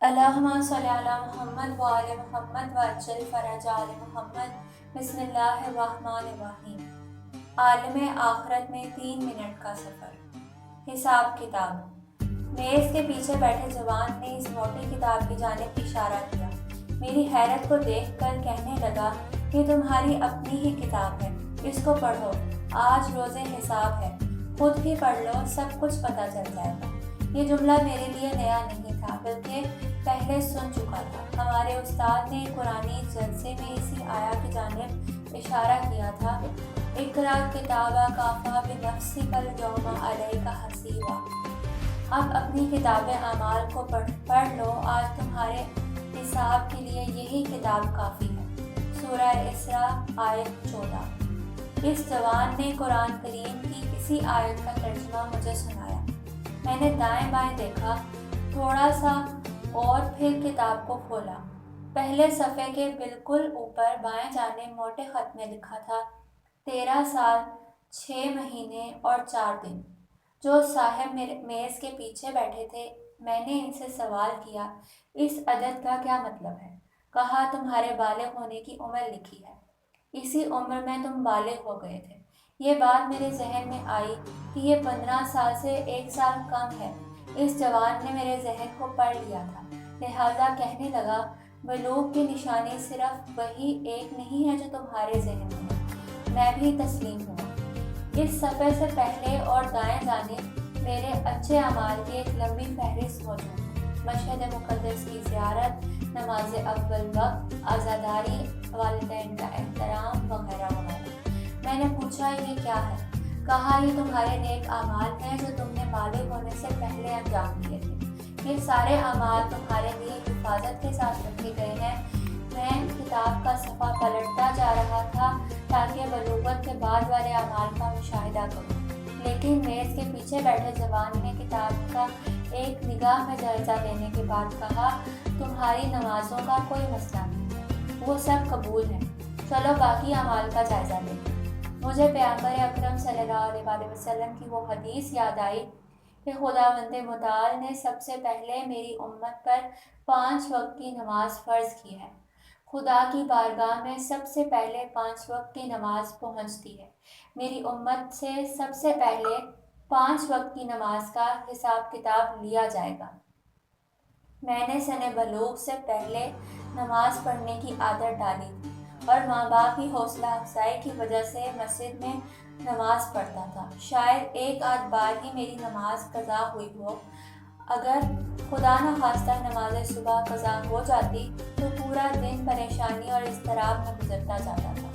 اللہم صلی علی محمد وآل محمد وعجل فرج آل محمد۔ بسم اللہ الرحمن الرحیم۔ عالم آخرت میں 3 منٹ کا سفر۔ حساب کتاب۔ میز کے پیچھے بیٹھے جوان نے اس موٹی کتاب کی جانب اشارہ کیا۔ میری حیرت کو دیکھ کر کہنے لگا کہ تمہاری اپنی ہی کتاب ہے، اس کو پڑھو، آج روز حساب ہے، خود بھی پڑھ لو، سب کچھ پتہ چل جائے گا۔ یہ جملہ میرے لیے نیا نہیں تھا، بلکہ پہلے سن چکا تھا۔ ہمارے استاد نے قرآنی جلسے میں اسی آیا کی جانب اشارہ کیا تھا، اقرأ کتابک کفیٰ بنفسک الیوم علیک حسیبا۔ اب اپنی کتاب اعمال کو پڑھ لو، آج تمہارے حساب کے لیے یہی کتاب کافی ہے۔ سورہ اسراء آیت 14۔ اس جوان نے قرآن کریم کی اسی آیت کا ترجمہ مجھے سنایا۔ میں نے دائیں بائیں دیکھا، تھوڑا سا اور پھر کتاب کو کھولا۔ پہلے صفحے کے بالکل اوپر بائیں جانب موٹے خط میں لکھا تھا 13 سال 6 مہینے اور 4 دن۔ جو صاحب میز کے پیچھے بیٹھے تھے، میں نے ان سے سوال کیا، اس عدد کا کیا مطلب ہے؟ کہا تمہارے بالغ ہونے کی عمر لکھی ہے، اسی عمر میں تم بالغ ہو گئے تھے۔ یہ بات میرے ذہن میں آئی کہ یہ 15 سال سے 1 سال کم ہے۔ اس جوان نے میرے ذہن کو پڑھ لیا تھا، لہٰذا کہنے لگا، بلوغ کی نشانی صرف وہی ایک نہیں ہے جو تمہارے ذہن میں ہے۔ میں بھی تسلیم ہوا۔ اس صفحے سے پہلے اور دائیں جانب میرے اچھے اعمال کی ایک لمبی فہرست موجود ہے۔ مشہد مقدس کی زیارت، نماز اول وقت، عزاداری، والدین کا احترام وغیرہ وغیرہ۔ میں نے پوچھا یہ کیا ہے؟ کہا یہ تمہارے نیک اعمال ہیں جو تم نے بالغ ہونے سے پہلے انجام دیے تھے۔ یہ سارے اعمال تمہارے لیے حفاظت کے ساتھ رکھے گئے ہیں۔ میں کتاب کا صفحہ پلٹتا جا رہا تھا تاکہ بلوغت کے بعد والے اعمال کا مشاہدہ کروں، لیکن میز کے پیچھے بیٹھے جوان نے کتاب کا ایک نگاہ میں جائزہ لینے کے بعد کہا، تمہاری نمازوں کا کوئی مسئلہ نہیں ہے، وہ سب قبول ہیں، چلو باقی اعمال کا جائزہ لیں۔ مجھے پیغمبر اکرم صلی اللہ علیہ وسلم کی وہ حدیث یاد آئی کہ خداوند متعال نے سب سے پہلے میری امت پر 5 وقت کی نماز فرض کی ہے۔ خدا کی بارگاہ میں سب سے پہلے 5 وقت کی نماز پہنچتی ہے۔ میری امت سے سب سے پہلے 5 وقت کی نماز کا حساب کتاب لیا جائے گا۔ میں نے سن بلوغ سے پہلے نماز پڑھنے کی عادت ڈالی تھی اور ماں باپ کی حوصلہ افزائی کی وجہ سے مسجد میں نماز پڑھتا تھا۔ شاید ایک آدھ بار ہی میری نماز قضا ہوئی ہو۔ اگر خدا نخواستہ نماز صبح قضا ہو جاتی تو پورا دن پریشانی اور اضطراب میں گزرتا جاتا تھا۔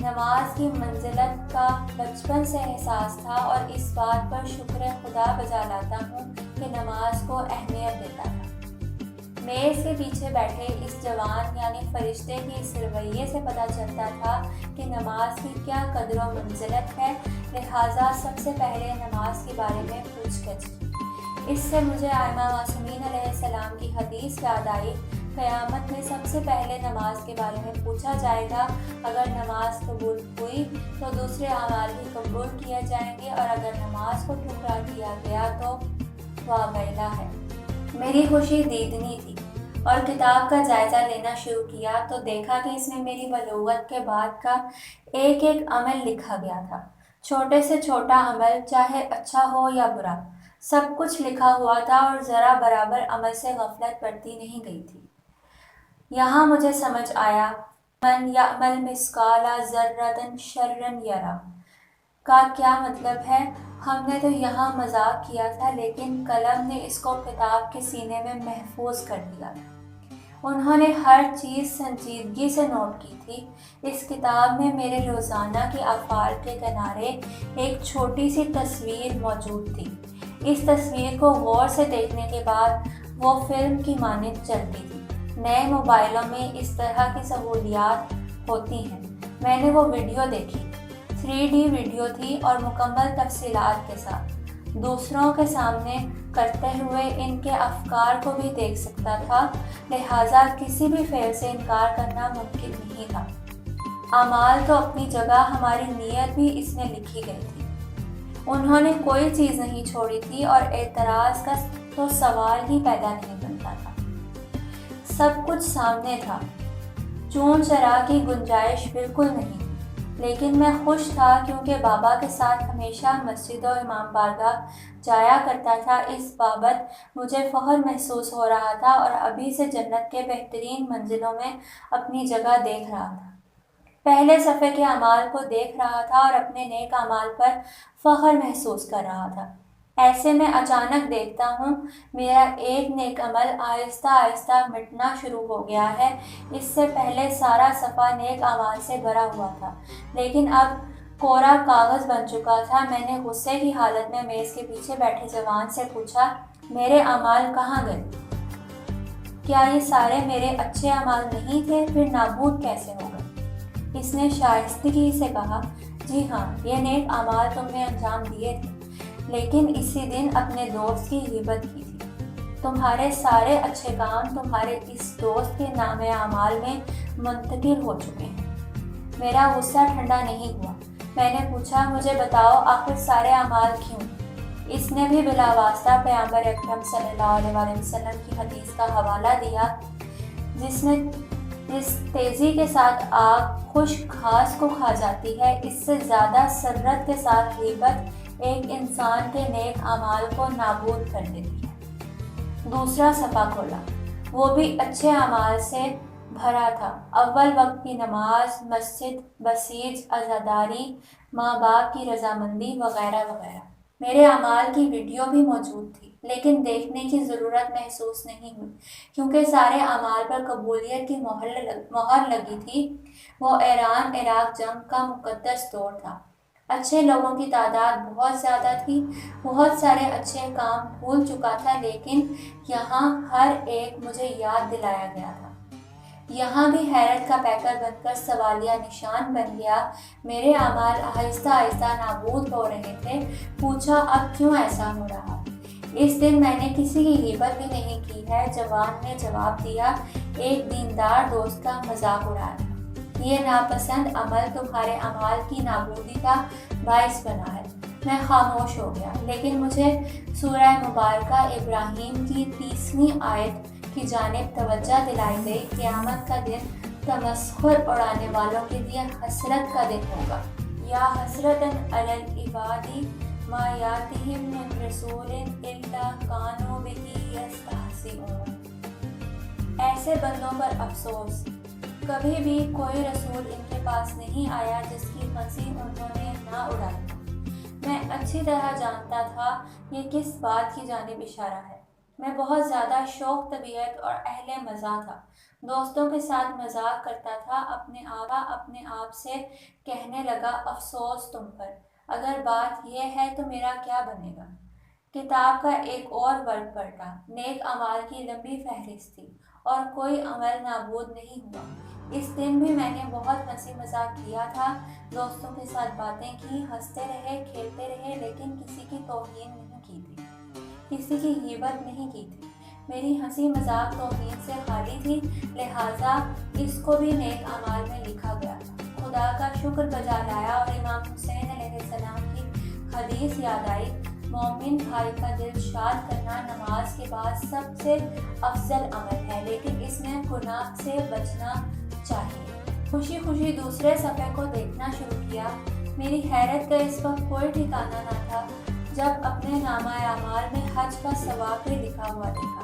نماز کی منزلت کا بچپن سے احساس تھا اور اس بات پر شکر خدا بجا لاتا ہوں کہ نماز کو اہمیت دیتا تھا۔ میز کے پیچھے بیٹھے اس جوان یعنی فرشتے کے اس رویے سے پتہ چلتا تھا کہ نماز کی کیا قدر و منزلت ہے، لہٰذا سب سے پہلے نماز کے بارے میں پوچھ گچھ کی۔ اس سے مجھے ائمہ معصومین علیہ السلام کی حدیث یاد آئی، قیامت میں سب سے پہلے نماز کے بارے میں پوچھا جائے گا، اگر نماز قبول ہوئی تو دوسرے اعمال بھی قبول کیے جائیں گے، اور اگر نماز کو ٹھکرا دیا گیا تو واویلا ہے۔ میری خوشی دیدنی تھی اور کتاب کا جائزہ لینا شروع کیا تو دیکھا کہ اس میں میری بلوغت کے بعد کا ایک ایک عمل لکھا گیا تھا۔ چھوٹے سے چھوٹا عمل، چاہے اچھا ہو یا برا، سب کچھ لکھا ہوا تھا اور ذرا برابر عمل سے غفلت برتی نہیں گئی تھی۔ یہاں مجھے سمجھ آیا من یعمل مثقال ذرۃ شرا یرہ کا کیا مطلب ہے۔ ہم نے تو یہاں مذاق کیا تھا، لیکن قلم نے اس کو کتاب کے سینے میں محفوظ کر دیا تھا۔ انہوں نے ہر چیز سنجیدگی سے نوٹ کی تھی۔ اس کتاب میں میرے روزانہ کے افعال کے کنارے ایک چھوٹی سی تصویر موجود تھی۔ اس تصویر کو غور سے دیکھنے کے بعد وہ فلم کی مانند چلتی تھی۔ نئے موبائلوں میں اس طرح کی سہولیات ہوتی ہیں۔ میں نے وہ ویڈیو دیکھی، 3D ویڈیو تھی اور مکمل تفصیلات کے ساتھ۔ دوسروں کے سامنے کرتے ہوئے ان کے افکار کو بھی دیکھ سکتا تھا، لہٰذا کسی بھی فعل سے انکار کرنا ممکن نہیں تھا۔ اعمال تو اپنی جگہ، ہماری نیت بھی اس میں لکھی گئی تھی۔ انہوں نے کوئی چیز نہیں چھوڑی تھی اور اعتراض کا تو سوال ہی پیدا نہیں بنتا تھا۔ سب کچھ سامنے تھا، چون چرا کی گنجائش بالکل نہیں، لیکن میں خوش تھا کیونکہ بابا کے ساتھ ہمیشہ مسجد و امام بارگاہ جایا کرتا تھا۔ اس بابت مجھے فخر محسوس ہو رہا تھا اور ابھی سے جنت کے بہترین منزلوں میں اپنی جگہ دیکھ رہا تھا۔ پہلے صفحے کے اعمال کو دیکھ رہا تھا اور اپنے نیک اعمال پر فخر محسوس کر رہا تھا۔ ایسے میں اچانک دیکھتا ہوں میرا ایک نیک عمل آہستہ آہستہ مٹنا شروع ہو گیا ہے۔ اس سے پہلے سارا صفحہ نیک اعمال سے بھرا ہوا تھا، لیکن اب کوڑا کاغذ بن چکا تھا۔ میں نے غصے کی حالت میں میز کے پیچھے بیٹھے جوان سے پوچھا، میرے اعمال کہاں گئے؟ کیا یہ سارے میرے اچھے اعمال نہیں تھے؟ پھر نابود کیسے ہو گئے؟ اس نے شائستگی سے کہا، جی ہاں، یہ نیک اعمال تم نے انجام دیے تھے، لیکن اسی دن اپنے دوست کی غیبت کی تھی۔ تمہارے سارے اچھے کام تمہارے اس دوست کے نام اعمال میں منتقل ہو چکے ہیں۔ میرا غصہ ٹھنڈا نہیں ہوا۔ میں نے پوچھا، مجھے بتاؤ آخر سارے اعمال کیوں؟ اس نے بھی بلا واسطہ پیغمبر اکرم صلی اللہ علیہ وسلم کی حدیث کا حوالہ دیا، جس تیزی کے ساتھ آگ خشک گھاس کو کھا جاتی ہے، اس سے زیادہ سرعت کے ساتھ غیبت ایک انسان کے نیک اعمال کو نابود کر دیتی ہے۔ دوسرا صفحہ کھولا، وہ بھی اچھے اعمال سے بھرا تھا۔ اول وقت کی نماز، مسجد، بسیج، عزاداری، ماں باپ کی رضامندی وغیرہ وغیرہ۔ میرے اعمال کی ویڈیو بھی موجود تھی، لیکن دیکھنے کی ضرورت محسوس نہیں ہوئی کیونکہ سارے اعمال پر قبولیت کی مہر لگی تھی۔ وہ ایران عراق جنگ کا مقدس دور تھا۔ اچھے لوگوں کی تعداد بہت زیادہ تھی، بہت سارے اچھے کام بھول چکا تھا، لیکن یہاں ہر ایک مجھے یاد دلایا گیا تھا۔ یہاں بھی حیرت کا پیکر بن کر سوالیہ نشان بن گیا۔ میرے اعمال آہستہ آہستہ نابود ہو رہے تھے۔ پوچھا، اب کیوں ایسا ہو رہا؟ اس دن میں نے کسی کی غیبت بھی نہیں کی ہے، جوان نے جواب دیا، ایک دیندار دوست کا مذاق اڑایا۔ یہ ناپسند عمل تمہارے اعمال کی نابودی کا باعث بنا ہے۔ میں خاموش ہو گیا، لیکن مجھے سورہ مبارکہ ابراہیم کی 30ویں آیت کی جانب توجہ دلائی گئی، قیامت کا دن تمسخر اڑانے والوں کے لیے حسرت کا دن ہوگا۔ یا حسرتاً علی العباد ما یاتہم من رسول الا کانوا بہ یستہزئون۔ ایسے بندوں پر افسوس، کبھی بھی کوئی رسول ان کے پاس نہیں آیا جس کی ہنسی انہوں نے نہ اڑائی۔ میں اچھی طرح جانتا تھا یہ کس بات کی جانب اشارہ ہے۔ میں بہت زیادہ شوق طبیعت اور اہل مزاح تھا، دوستوں کے ساتھ مذاق کرتا تھا، اپنے آپ سے کہنے لگا، افسوس تم پر، اگر بات یہ ہے تو میرا کیا بنے گا؟ کتاب کا ایک اور ورق پلٹا، نیک اعمال کی لمبی فہرست تھی اور کوئی عمل نابود نہیں ہوا۔ اس دن بھی میں نے بہت ہنسی مذاق کیا تھا، دوستوں کے ساتھ باتیں کی، ہنستے رہے، کھیلتے رہے، لیکن کسی کی توہین نہیں کی تھی، کسی کی غیبت نہیں کی تھی۔ میری ہنسی مذاق توہین سے خالی تھی، لہٰذا اس کو بھی نیک اعمال میں لکھا گیا تھا۔ خدا کا شکر بجا لایا اور امام حسین علیہ السلام کی حدیث یاد آئی، مومن بھائی کا دل شاد کرنا نماز کے بعد سب سے افضل عمل ہے، لیکن اس میں گناہ سے بچنا چاہیے۔ خوشی خوشی دوسرے صفحے کو دیکھنا شروع کیا۔ میری حیرت کا اس وقت کوئی ٹھکانہ نہ تھا جب اپنے نامہ اعمال میں حج کا ثواب بھی لکھا ہوا دیکھا۔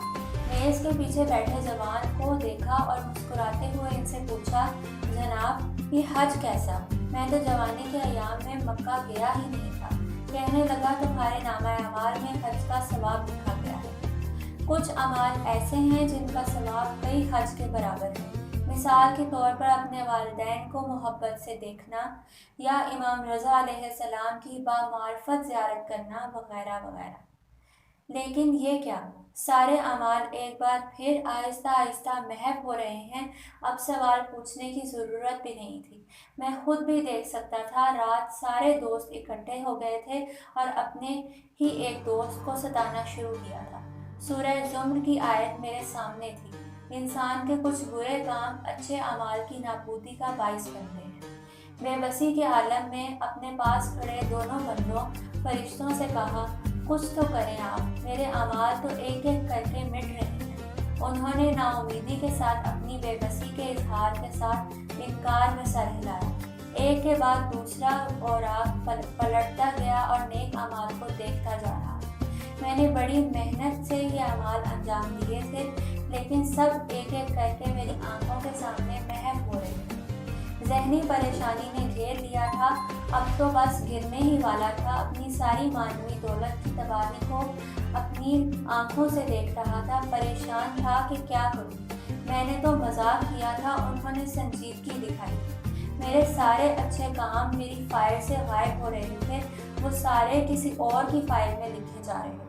میز کے پیچھے بیٹھے جوان کو دیکھا اور مسکراتے ہوئے ان سے پوچھا، جناب یہ حج کیسا؟ میں تو جوانی کے ایام میں مکہ گیا ہی نہیں تھا۔ کہنے لگا، تمہارے نامہ اعمال میں حج کا ثواب لکھا گیا ہے۔ کچھ اعمال ایسے ہیں جن کا ثواب کئی حج کے برابر ہے، مثال کے طور پر اپنے والدین کو محبت سے دیکھنا یا امام رضا علیہ السلام کی بامعرفت زیارت کرنا وغیرہ وغیرہ۔ لیکن یہ کیا؟ سارے اعمال ایک بار پھر آہستہ آہستہ محو ہو رہے ہیں۔ اب سوال پوچھنے کی ضرورت بھی نہیں تھی، میں خود بھی دیکھ سکتا تھا۔ رات سارے دوست اکٹھے ہو گئے تھے اور اپنے ہی ایک دوست کو ستانا شروع کیا تھا۔ سورہ زمر کی آیت میرے سامنے تھی، انسان کے کچھ برے کام اچھے اعمال کی نابودی کا باعث بنتے ہیں۔ بے بسی کے عالم میں اپنے پاس کھڑے دونوں بندوں فرشتوں سے کہا، کچھ تو کریں آپ، میرے اعمال تو ایک ایک کر کے مٹ رہے ہیں۔ انہوں نے ناامیدی کے ساتھ اپنی بے بسی کے اظہار کے ساتھ انکار میں سر ہلایا۔ ایک کے بعد دوسرا اوراق پلٹتا گیا اور نیک اعمال کو دیکھتا جا رہا۔ میں نے بڑی محنت سے یہ اعمال انجام دیے تھے، لیکن سب ایک ایک کر کے میری آنکھوں کے سامنے محو ہو رہے تھے۔ ذہنی پریشانی نے گھیر لیا تھا، اب تو بس گرنے ہی والا تھا۔ اپنی ساری معنوی دولت کی تباہی کو اپنی آنکھوں سے دیکھ رہا تھا، پریشان تھا کہ کیا کروں۔ میں نے تو مذاق کیا تھا، انہوں نے سنجیدگی دکھائی۔ میرے سارے اچھے کام میری فائل سے غائب ہو رہے تھے، وہ سارے کسی اور کی فائل میں لکھے جا رہے تھے۔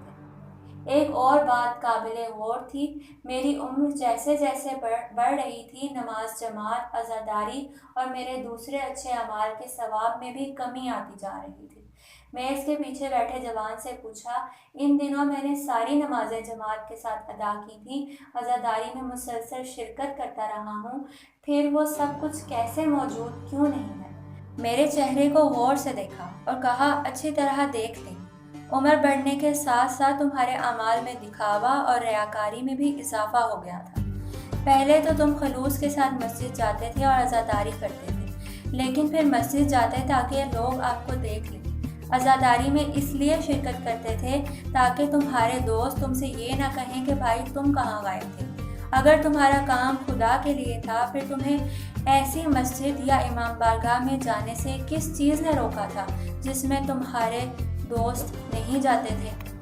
ایک اور بات قابل غور تھی، میری عمر جیسے جیسے بڑھ رہی تھی، نماز جماعت، عزاداری اور میرے دوسرے اچھے اعمال کے ثواب میں بھی کمی آتی جا رہی تھی۔ میز کے پیچھے بیٹھے جوان سے پوچھا، ان دنوں میں نے ساری نمازیں جماعت کے ساتھ ادا کی تھیں، عزاداری میں مسلسل شرکت کرتا رہا ہوں، پھر وہ سب کچھ کیسے موجود کیوں نہیں ہے؟ میرے چہرے کو غور سے دیکھا اور کہا، اچھی طرح دیکھ لیں، عمر بڑھنے کے ساتھ ساتھ تمہارے اعمال میں دکھاوا اور ریاکاری میں بھی اضافہ ہو گیا تھا۔ پہلے تو تم خلوص کے ساتھ مسجد جاتے تھے اور عزاداری کرتے تھے، لیکن پھر مسجد جاتے تاکہ لوگ آپ کو دیکھ لیں۔ عزاداری میں اس لیے شرکت کرتے تھے تاکہ تمہارے دوست تم سے یہ نہ کہیں کہ بھائی تم کہاں غائب تھے۔ اگر تمہارا کام خدا کے لیے تھا، پھر تمہیں ایسی مسجد یا امام بارگاہ میں جانے سے کس چیز نے روکا تھا جس میں تمہارے دوست نہیں جاتے تھے؟